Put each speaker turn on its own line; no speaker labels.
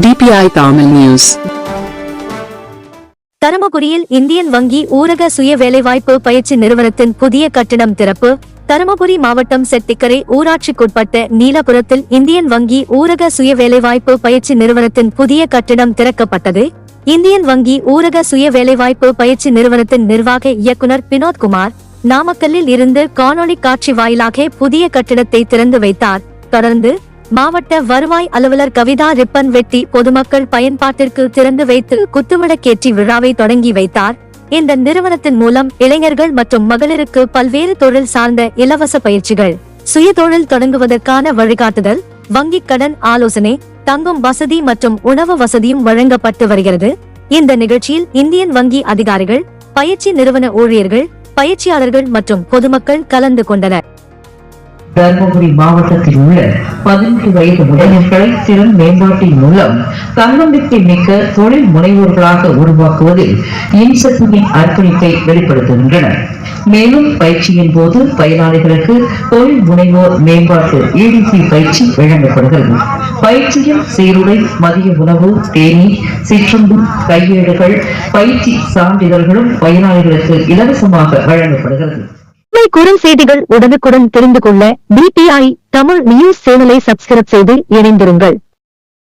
DPI Tamil News.
தருமபுரியில் Indian வங்கி ஊரக சுய வேலைவாய்ப்பு பயிற்சி நிறுவனத்தின் புதிய கட்டிடம் திறப்பு. தருமபுரி மாவட்டம் செட்டிக்கரை ஊராட்சிக்குட்பட்ட நீலபுரத்தில் இந்தியன் வங்கி ஊரக சுய வேலைவாய்ப்பு பயிற்சி நிறுவனத்தின் புதிய கட்டிடம் திறக்கப்பட்டது. இந்தியன் வங்கி ஊரக சுய வேலைவாய்ப்பு பயிற்சி நிறுவனத்தின் நிர்வாக இயக்குனர் வினோத்குமார் நாமக்கல்லில் இருந்து காணொளி காட்சி வாயிலாக புதிய கட்டிடத்தை திறந்து வைத்தார். தொடர்ந்து மாவட்ட வருவாய் அலுவலர் கவிதா ரிப்பன் வெட்டி பொதுமக்கள் பயன்பாட்டிற்கு திறந்து வைத்து குத்துவிளக்கேற்றி விழாவை தொடங்கி வைத்தார். இந்த நிறுவனத்தின் மூலம் இளைஞர்கள் மற்றும் மகளிருக்கு பல்வேறு தொழில் சார்ந்த இலவச பயிற்சிகள், சுய தொழில் தொடங்குவதற்கான வழிகாட்டுதல், வங்கிக் கடன் ஆலோசனை, தங்கும் வசதி மற்றும் உணவு வசதியும் வழங்கப்பட்டு வருகிறது. இந்த நிகழ்ச்சியில் இந்தியன் வங்கி அதிகாரிகள், பயிற்சி நிறுவன ஊழியர்கள், பயிற்சியாளர்கள் மற்றும் பொதுமக்கள் கலந்து கொண்டனர்.
தருமபுரி மாவட்டத்தில் உள்ள 18 வயது உடையர்களை திறன் மேம்பாட்டின் மூலம் தன்னம்பிக்கை மிக்க தொழில் முனைவோர்களாக உருவாக்குவதில் இன்செட்டின் அர்ப்பணிப்பை வெளிப்படுத்துகின்றனர். மேலும் பயிற்சியின் போது பயனாளிகளுக்கு தொழில் முனைவோர் மேம்பாட்டு EDP பயிற்சி வழங்கப்படுகிறது. பயிற்சியில் சீருடை, மதிய உணவு, தேநீர், சிற்றுண்டி, கையேடுகள், பயிற்சி சான்றிதழ்களும் பயனாளிகளுக்கு இலவசமாக வழங்கப்படுகிறது.
குறும் செய்திகள் உடனுக்குடன் தெரிந்து கொள்ள DPI தமிழ் நியூஸ் சேனலை சப்ஸ்கிரைப் செய்து இணைந்திருங்கள்.